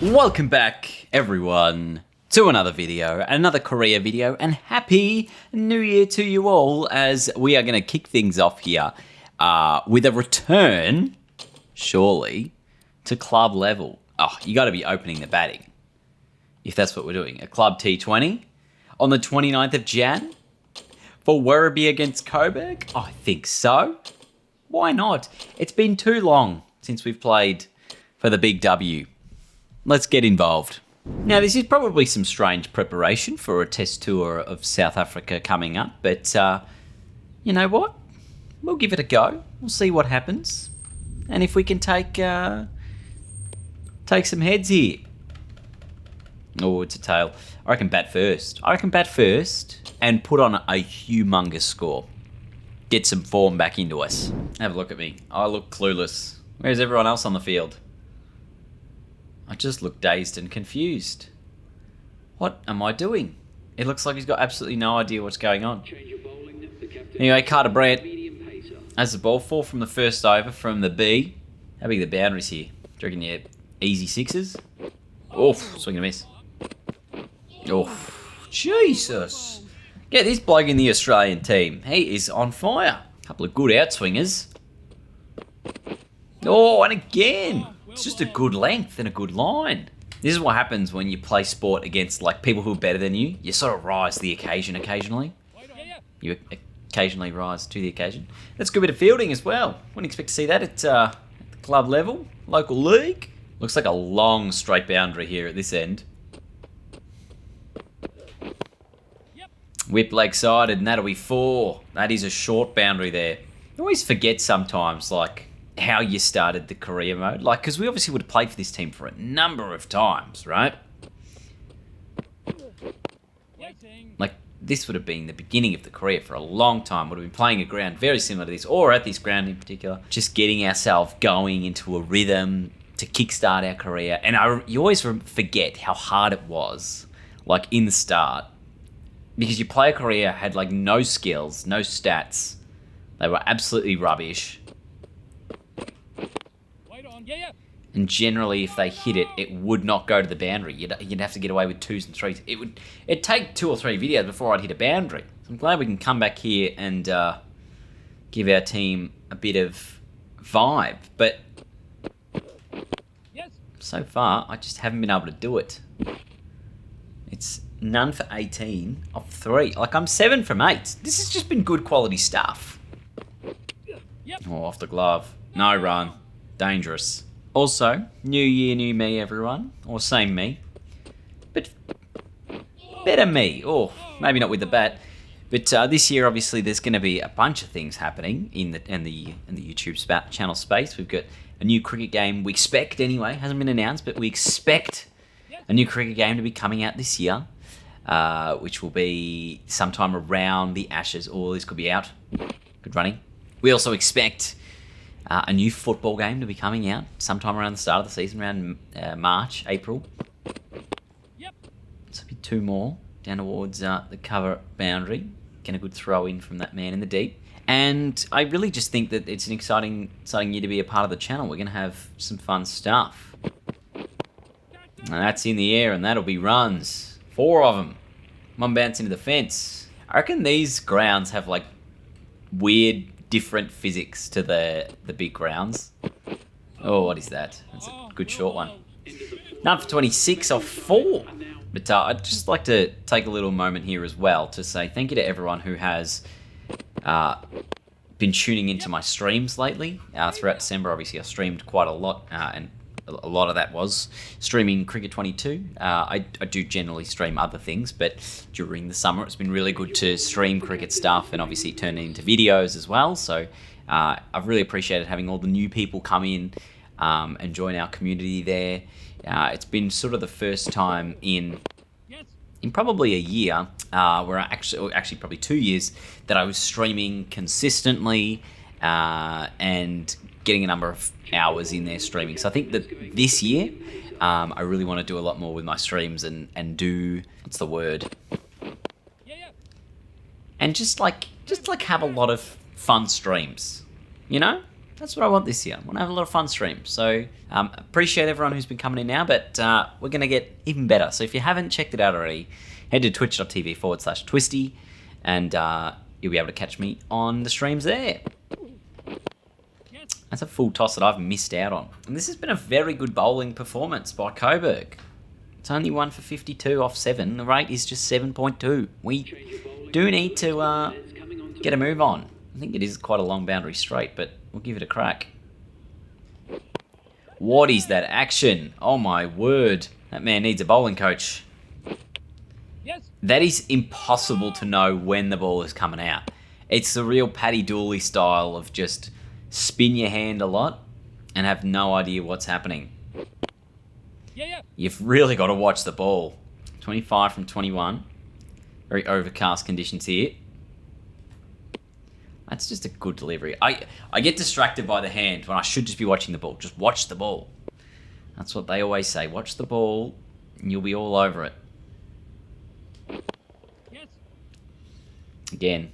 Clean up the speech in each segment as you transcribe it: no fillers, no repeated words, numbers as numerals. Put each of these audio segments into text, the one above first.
Welcome back, everyone, to another video, another Korea video, and Happy New Year to you all, as we are going to kick things off here with a return, surely, to club level. Oh, you got to be opening the batting, if that's what we're doing. A club T20 on the 29th of Jan for Werribee against Coburg? Oh, I think so. Why not? It's been too long since we've played for the big W. Let's get involved. Now, this is probably some strange preparation for a test tour of South Africa coming up, but you know what? We'll give it a go. We'll see what happens, and if we can take some heads here. Oh, it's a tail. I reckon bat first. And put on a humongous score. Get some form back into us. Have a look at me. I look clueless. Where's everyone else on the field? I just look dazed and confused. What am I doing? It looks like he's got absolutely no idea what's going on. Anyway, Carter Brandt has the ball. 4 from the first over from the B. How big are the boundaries here? Do you reckon you easy sixes? Oh, swing and a miss. Oh, Jesus. Get this bloke in the Australian team. He is on fire. A couple of good outswingers. Oh, and again. It's just a good length and a good line. This is what happens when you play sport against like people who are better than you. You sort of rise to the occasion occasionally. You occasionally rise to the occasion. That's a good bit of fielding as well. Wouldn't expect to see that at the club level, local league. Looks like a long straight boundary here at this end. Whip leg sided, and that'll be 4. That is a short boundary there. I always forget sometimes, like, how you started the career mode. Like, because we obviously would have played for this team for a number of times, right? Like, this would have been the beginning of the career for a long time. Would have been playing a ground very similar to this, or at this ground in particular. Just getting ourselves going into a rhythm to kickstart our career. And you always forget how hard it was, like, in the start. Because your player career had, like, no skills, no stats. They were absolutely rubbish. And generally, if they hit it, it would not go to the boundary. You'd have to get away with 2s and 3s. It'd take 2 or 3 videos before I'd hit a boundary. So I'm glad we can come back here and give our team a bit of vibe. But so far, I just haven't been able to do it. It's none for 18 of 3. Like, I'm 7 from 8. This has just been good quality stuff. Oh, off the glove. No run. Dangerous. Also, new year, new me, everyone. Or same me. But better me. Or maybe not with the bat. But this year, obviously, there's going to be a bunch of things happening in the YouTube channel space. We've got a new cricket game. We expect, anyway. Hasn't been announced, but we expect a new cricket game to be coming out this year. Which will be sometime around the Ashes. Or this could be out. Good running. We also expect a new football game to be coming out sometime around the start of the season, around March, April. So be 2 more down towards the cover boundary. Get a good throw in from that man in the deep. And I really just think that it's an exciting year to be a part of the channel. We're going to have some fun stuff. And that's in the air, and that'll be runs. 4 of them. One bounce into the fence. I reckon these grounds have like weird different physics to the big grounds. Oh, what is that? That's a good short one. None for 26 of 4. But I'd just like to take a little moment here as well to say thank you to everyone who has been tuning into my streams lately. Throughout December, obviously, I streamed quite a lot, and a lot of that was streaming Cricket 22. I do generally stream other things, but during the summer it's been really good to stream cricket stuff and obviously turn it into videos as well. So I've really appreciated having all the new people come in and join our community there. It's been sort of the first time in probably a year, where actually probably 2 years, that I was streaming consistently and getting a number of hours in there streaming. So I think that this year, I really want to do a lot more with my streams and do, what's the word? And just like have a lot of fun streams, you know? That's what I want this year. I want to have a lot of fun streams. So appreciate everyone who's been coming in now, but we're going to get even better. So if you haven't checked it out already, head to twitch.tv/twisty, and you'll be able to catch me on the streams there. That's a full toss that I've missed out on. And this has been a very good bowling performance by Coburg. It's only 1 for 52 off 7. The rate is just 7.2. We do need to get a move on. I think it is quite a long boundary straight, but we'll give it a crack. What is that action? Oh my word. That man needs a bowling coach. That is impossible to know when the ball is coming out. It's the real Paddy Dooley style of just spin your hand a lot and have no idea what's happening. You've really got to watch the ball. 25 from 21. Very overcast conditions here. That's just a good delivery. I get distracted by the hand when I should just be watching the ball. Just watch the ball. That's what they always say. Watch the ball and you'll be all over it. Again,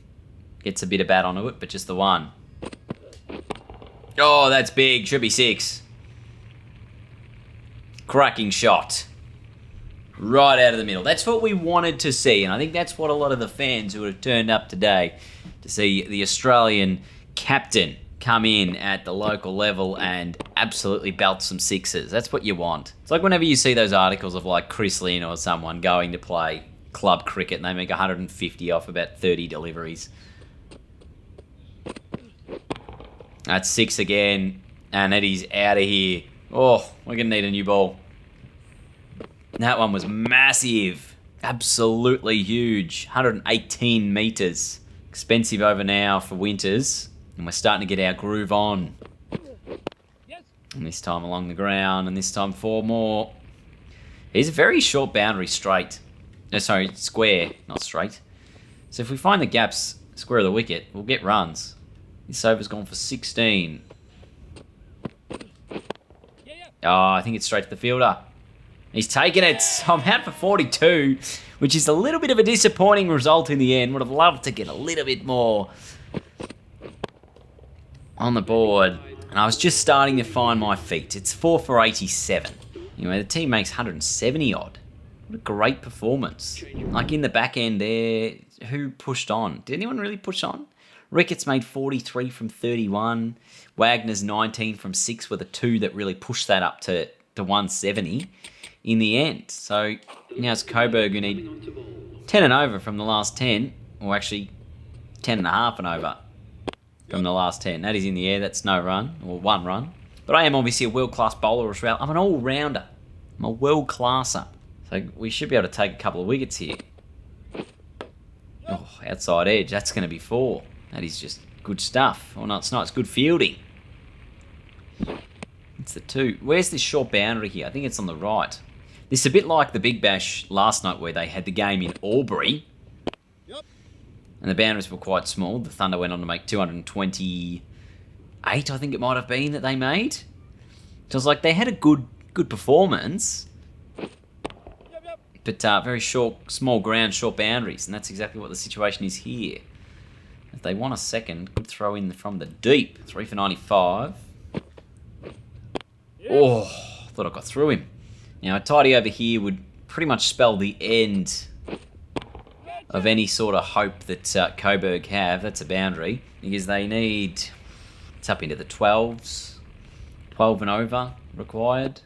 gets a bit of bat onto it, but just the one. Oh, that's big. Should be 6. Cracking shot. Right out of the middle. That's what we wanted to see, and I think that's what a lot of the fans who have turned up today to see the Australian captain come in at the local level and absolutely belt some sixes. That's what you want. It's like whenever you see those articles of like Chris Lynn or someone going to play club cricket and they make 150 off about 30 deliveries. That's 6 again, and Eddie's out of here. Oh, we're going to need a new ball. That one was massive. Absolutely huge. 118 metres. Expensive over now for winters. And we're starting to get our groove on. And this time along the ground, and this time 4 more. He's a very short boundary straight. No, sorry, square, not straight. So if we find the gaps square of the wicket, we'll get runs. This over's gone for 16. Oh, I think it's straight to the fielder. He's taken it. I'm out for 42, which is a little bit of a disappointing result in the end. Would have loved to get a little bit more on the board. And I was just starting to find my feet. It's 4 for 87. Anyway, the team makes 170 odd. What a great performance. Like in the back end there, who pushed on? Did anyone really push on? Ricketts made 43 from 31. Wagner's 19 from 6 with a 2 that really pushed that up to 170 in the end. So now it's Coburg who need 10 and over from the last 10, or actually 10 and a half and over from the last 10. That is in the air. That's no run, or 1 run. But I am obviously a world-class bowler as well. I'm an all-rounder. I'm a world-classer. So we should be able to take a couple of wickets here. Oh, outside edge. That's going to be 4. That is just good stuff. Well, no, it's not. It's good fielding. It's the 2. Where's this short boundary here? I think it's on the right. This is a bit like the Big Bash last night where they had the game in Albury. Yep. And the boundaries were quite small. The Thunder went on to make 228, I think it might have been, that they made. So it was like they had a good performance. But very short, small ground, short boundaries. And that's exactly what the situation is here. If they want a second, could throw in from the deep. 3 for 95. Oh, thought I got through him. Now, a tidy over here would pretty much spell the end of any sort of hope that Coburg have. That's a boundary. Because they need... It's up into the 12s. 12 and over required.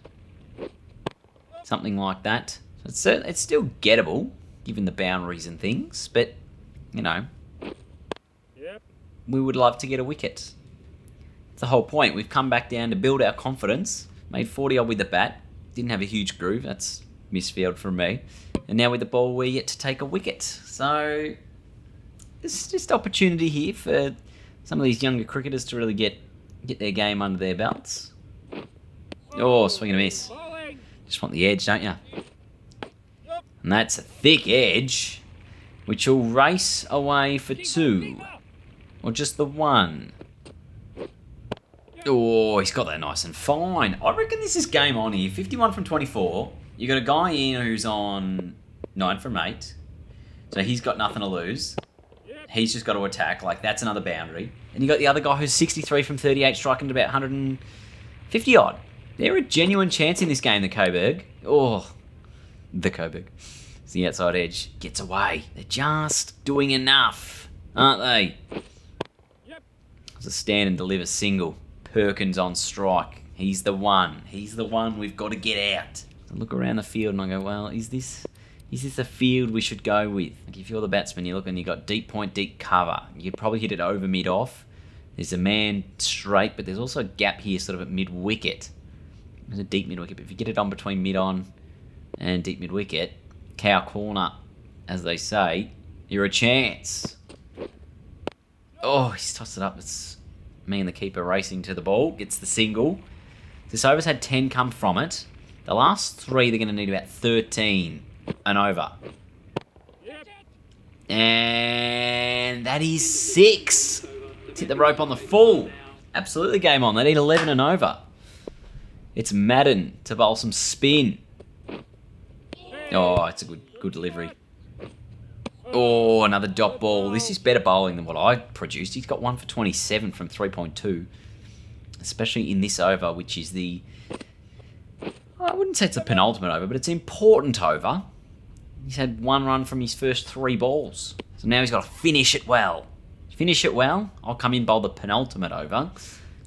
Something like that. So it's still gettable, given the boundaries and things. But, you know... We would love to get a wicket. That's the whole point. We've come back down to build our confidence. Made 40 odd with the bat. Didn't have a huge groove. That's misfield from me. And now with the ball, we get to take a wicket. So, it's just opportunity here for some of these younger cricketers to really get their game under their belts. Oh, swing and a miss. Just want the edge, don't you? And that's a thick edge, which will race away for 2. Or just the 1. Oh, he's got that nice and fine. I reckon this is game on here. 51 from 24. You got a guy in who's on 9 from 8. So he's got nothing to lose. He's just got to attack. Like, that's another boundary. And you got the other guy who's 63 from 38, striking at about 150 odd. They're a genuine chance in this game, the Coburg. Oh, the Coburg. It's the outside edge. Gets away. They're just doing enough, aren't they? Yep. It's a stand and deliver single. Perkins on strike. He's the one. He's the one we've got to get out. I look around the field and I go, well, is this a field we should go with? Like, if you're the batsman, you look and you got deep point, deep cover. You could probably hit it over mid-off. There's a man straight, but there's also a gap here sort of at mid-wicket. There's a deep mid-wicket, but if you get it on between mid-on and deep mid-wicket, cow corner, as they say, you're a chance. Oh, he's tossed it up. It's me and the keeper racing to the ball. Gets the single. This over's had 10 come from it. The last 3, they're going to need about 13 and over. And that is 6. Let's hit the rope on the full. Absolutely game on. They need 11 and over. It's Madden to bowl some spin. Oh, it's a good delivery. Oh, another dot ball. This is better bowling than what I produced. He's got 1 for 27 from 3.2. Especially in this over, which is the... I wouldn't say it's a penultimate over, but it's an important over. He's had 1 run from his first 3 balls. So now he's got to finish it well. Finish it well, I'll come in, bowl the penultimate over.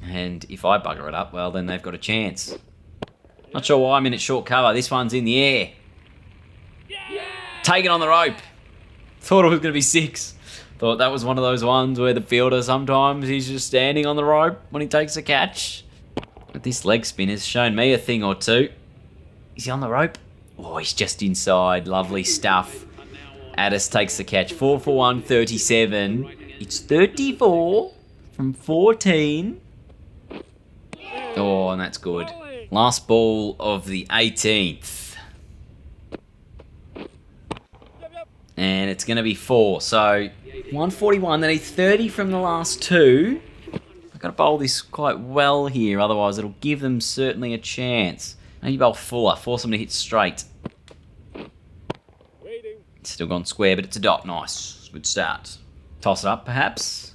And if I bugger it up, well, then they've got a chance. Not sure why I'm in at short cover. This one's in the air. Taken on the rope. Thought it was going to be 6. Thought that was one of those ones where the fielder sometimes he's just standing on the rope when he takes a catch. But this leg spin has shown me a thing or two. Is he on the rope? Oh, he's just inside. Lovely stuff. Addis takes the catch. 4 for 1, 37. It's 34 from 14. Oh, and that's good. Last ball of the 18th. And it's going to be 4. So, 141. They need 30 from the last 2. I've got to bowl this quite well here. Otherwise, it'll give them certainly a chance. Maybe bowl fuller. Force them to hit straight. It's still gone square, but it's a dot. Nice. Good start. Toss it up, perhaps.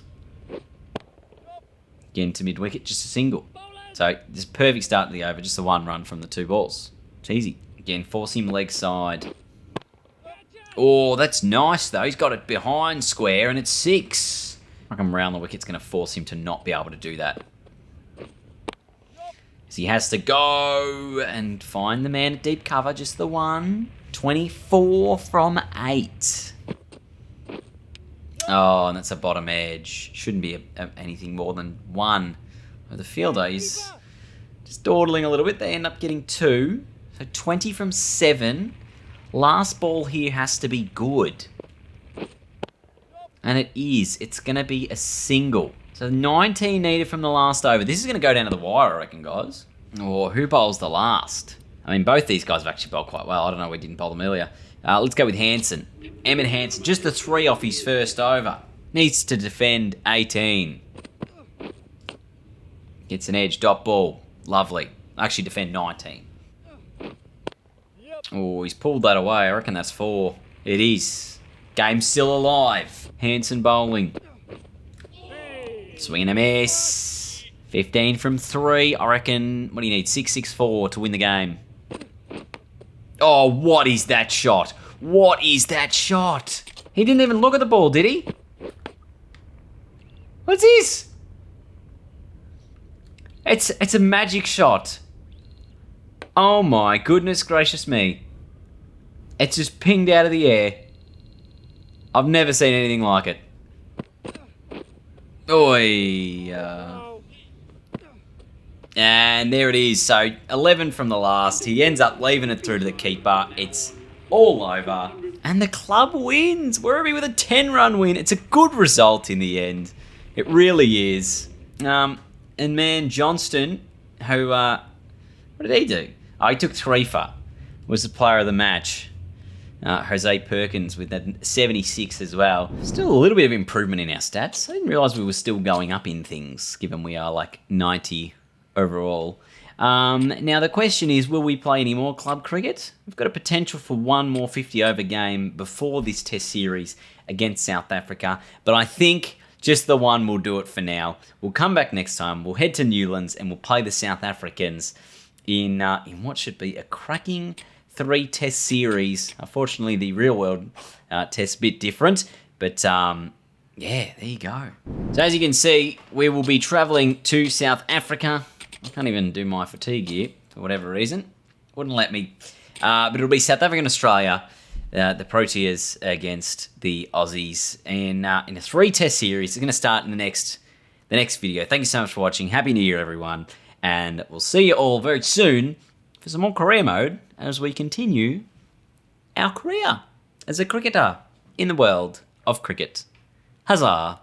Again to mid-wicket, just a single. So, this perfect start to the over, just the 1 run from the 2 balls. It's easy. Again, force him leg side. Oh, that's nice, though. He's got it behind square, and it's 6. I reckon round the wicket's going to force him to not be able to do that. So he has to go and find the man at deep cover, just the 1. 24 from 8. Oh, and that's a bottom edge. Shouldn't be anything more than 1. The fielder is just dawdling a little bit. They end up getting 2. So 20 from 7. Last ball here has to be good. And it is. It's going to be a single. So 19 needed from the last over. This is going to go down to the wire, I reckon, guys. Or who bowls the last? I mean, both these guys have actually bowled quite well. I don't know, we didn't bowl them earlier. Let's go with Hansen. Emmett Hansen, just the 3 off his first over. Needs to defend 18. Gets an edge, dot ball. Lovely. Actually defend 19. Oh, he's pulled that away. I reckon that's 4. It is. Game's still alive. Hansen bowling. Swing and a miss. 15 from 3. I reckon, what do you need? 6-6-4 to win the game. Oh, what is that shot? What is that shot? He didn't even look at the ball, did he? What's this? It's a magic shot. Oh my goodness gracious me. It's just pinged out of the air. I've never seen anything like it. Oi. And there it is. So 11 from the last. He ends up leaving it through to the keeper. It's all over. And the club wins. Werribee with a 10-run win. It's a good result in the end. It really is. And man, Johnston, who, what did he do? Oh, he took 3 for. Was the player of the match. Jose Perkins with that 76 as well. Still a little bit of improvement in our stats. I didn't realise we were still going up in things, given we are like 90 overall. Now, the question is, will we play any more club cricket? We've got a potential for one more 50-over game before this Test series against South Africa, but I think just the one will do it for now. We'll come back next time. We'll head to Newlands and we'll play the South Africans in what should be a cracking 3-test series. Unfortunately, the real-world test's a bit different, but yeah, there you go. So as you can see, we will be travelling to South Africa. I can't even do my fatigue here for whatever reason. Wouldn't let me. But it'll be South Africa and Australia, the Proteas against the Aussies, in a 3-test series. It's going to start in the next video. Thank you so much for watching. Happy New Year, everyone. And we'll see you all very soon for some more career mode as we continue our career as a cricketer in the world of cricket. Huzzah!